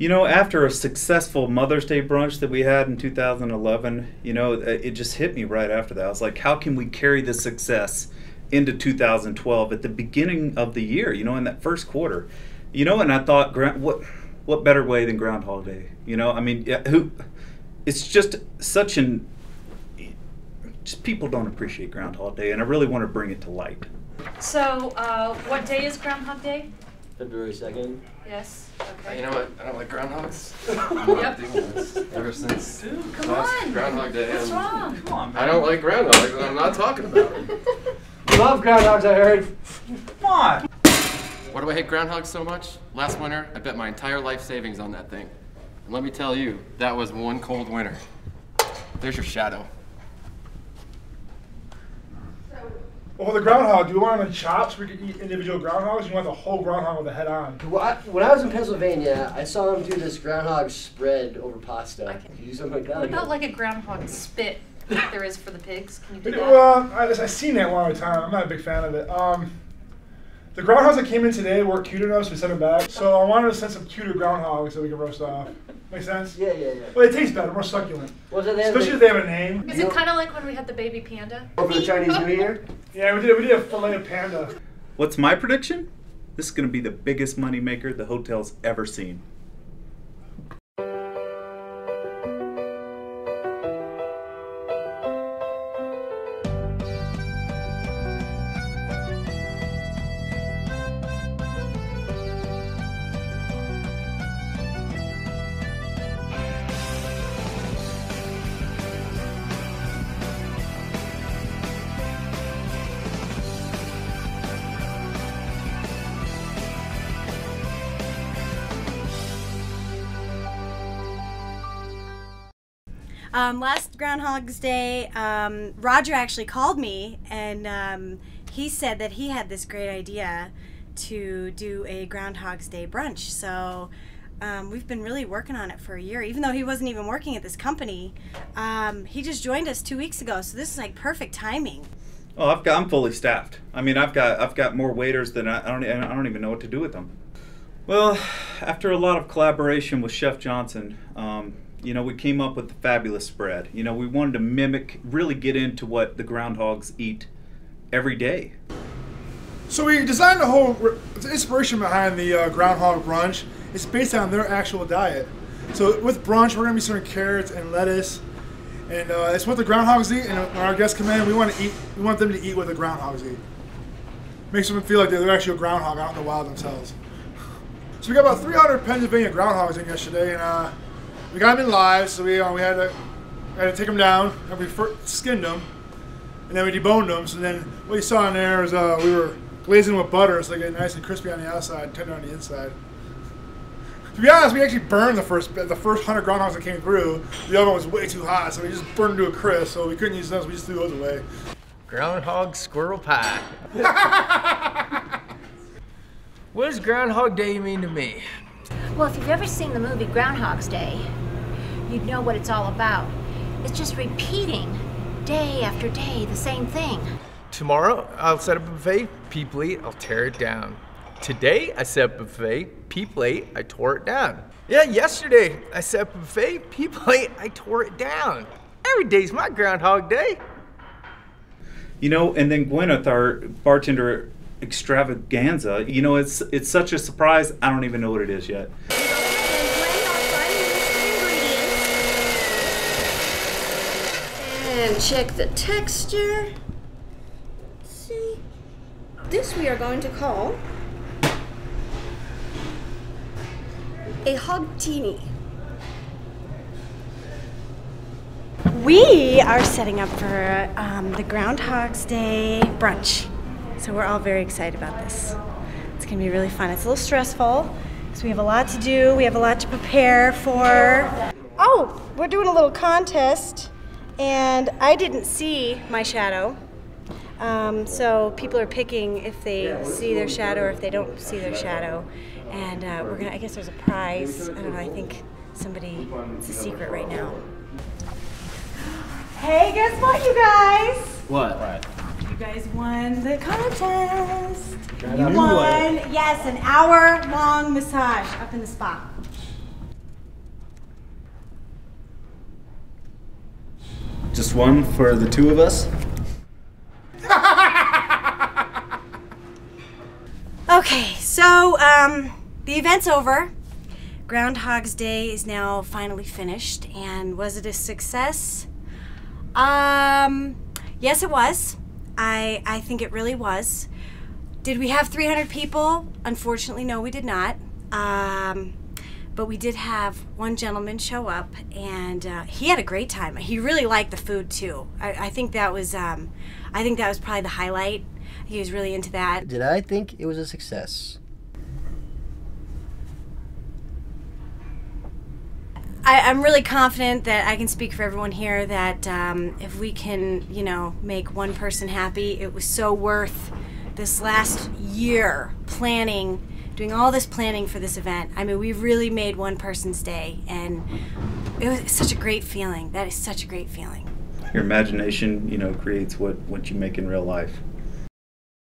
You know, after a successful Mother's Day brunch that we had in 2011, you know, it just hit me right after that. I was like, how can we carry this success into 2012 at the beginning of the year, you know, in that first quarter? You know, and I thought, what better way than Groundhog Day? You know, I mean, it's just such just people don't appreciate Groundhog Day, and I really want to bring it to light. So, what day is Groundhog Day? February 2nd. Yes. Okay. You know what? I don't like groundhogs. Yep. Ever since Come on. Groundhog Day. What's wrong? Come on, man. I don't like groundhogs, and I'm not talking about them. Love groundhogs, I heard. Come on. Why do I hate groundhogs so much? Last winter, I bet my entire life savings on that thing. And let me tell you, that was one cold winter. There's your shadow. Well, the groundhog, do you want them chopped so we can eat individual groundhogs? Or you want the whole groundhog with the head on? When I was in Pennsylvania, I saw them do this groundhog spread over pasta. Can you do something like that? What about like a groundhog spit like there is for the pigs? Can you do that? Well, I've seen that one at a time. I'm not a big fan of it. The groundhogs that came in today weren't cute enough, so we sent them back. So I wanted to send some cuter groundhogs that we can roast off. Make sense? Yeah. Well, it tastes better, more succulent. Especially if they have a name. Is it kind of like when we had the baby panda? For the Chinese New Year? Yeah, we did a fillet of panda. What's my prediction? This is going to be the biggest moneymaker the hotel's ever seen. Last Groundhog's Day, Roger actually called me, and he said that he had this great idea to do a Groundhog's Day brunch. So we've been really working on it for a year, even though he wasn't even working at this company. He just joined us 2 weeks ago, so this is like perfect timing. Oh, I'm fully staffed. I mean, I've got more waiters than I don't even know what to do with them. Well, after a lot of collaboration with Chef Johnson, you know, we came up with the fabulous spread. You know, we wanted to really get into what the groundhogs eat every day. So we designed the inspiration behind the groundhog brunch. It's based on their actual diet. So with brunch, we're gonna be serving carrots and lettuce, and it's what the groundhogs eat. And when our guests come in, we want them to eat what the groundhogs eat. Makes them feel like they're actually a groundhog out in the wild themselves. So we got about 300 Pennsylvania groundhogs in yesterday, and we got them in live, so we had to take them down, and we skinned them, and then we deboned them. So then what you saw in there is we were glazing them with butter, so they get nice and crispy on the outside, and tender on the inside. To be honest, we actually burned the first 100 groundhogs that came through. The oven was way too hot, so we just burned them to a crisp. So we couldn't use those; we just threw those away. Groundhog squirrel pie. What does Groundhog Day mean to me? Well, if you've ever seen the movie Groundhog's Day, you'd know what it's all about. It's just repeating day after day the same thing. Tomorrow, I'll set up a buffet, people eat, I'll tear it down. Today, I set up a buffet, people ate, I tore it down. Yeah, yesterday, I set up a buffet, people ate, I tore it down. Every day's my Groundhog Day. You know, and then Gwyneth, our bartender extravaganza, you know, it's such a surprise, I don't even know what it is yet. And check the texture. Let's see. This we are going to call a hogtini. We are setting up for the Groundhog's Day brunch. So we're all very excited about this. It's gonna be really fun. It's a little stressful because we have a lot to do. We have a lot to prepare for. Oh, we're doing a little contest, and I didn't see my shadow. So people are picking if they see their shadow or if they don't see their shadow. And I guess there's a prize. I don't know, I think it's a secret right now. Hey, guess what, you guys? What? You guys won the contest. You won, yes, an hour-long massage up in the spa. Just one for the two of us? Okay, so the event's over. Groundhog's Day is now finally finished, and was it a success? Yes, it was. I think it really was. Did we have 300 people? Unfortunately, no, we did not. But we did have one gentleman show up, and he had a great time. He really liked the food too. I think that was probably the highlight. He was really into that. Did I think it was a success? I'm really confident that I can speak for everyone here that if we can, you know, make one person happy, it was so worth this last year planning, doing all this planning for this event. I mean, we really made one person's day, and it was such a great feeling. That is such a great feeling. Your imagination, you know, creates what you make in real life.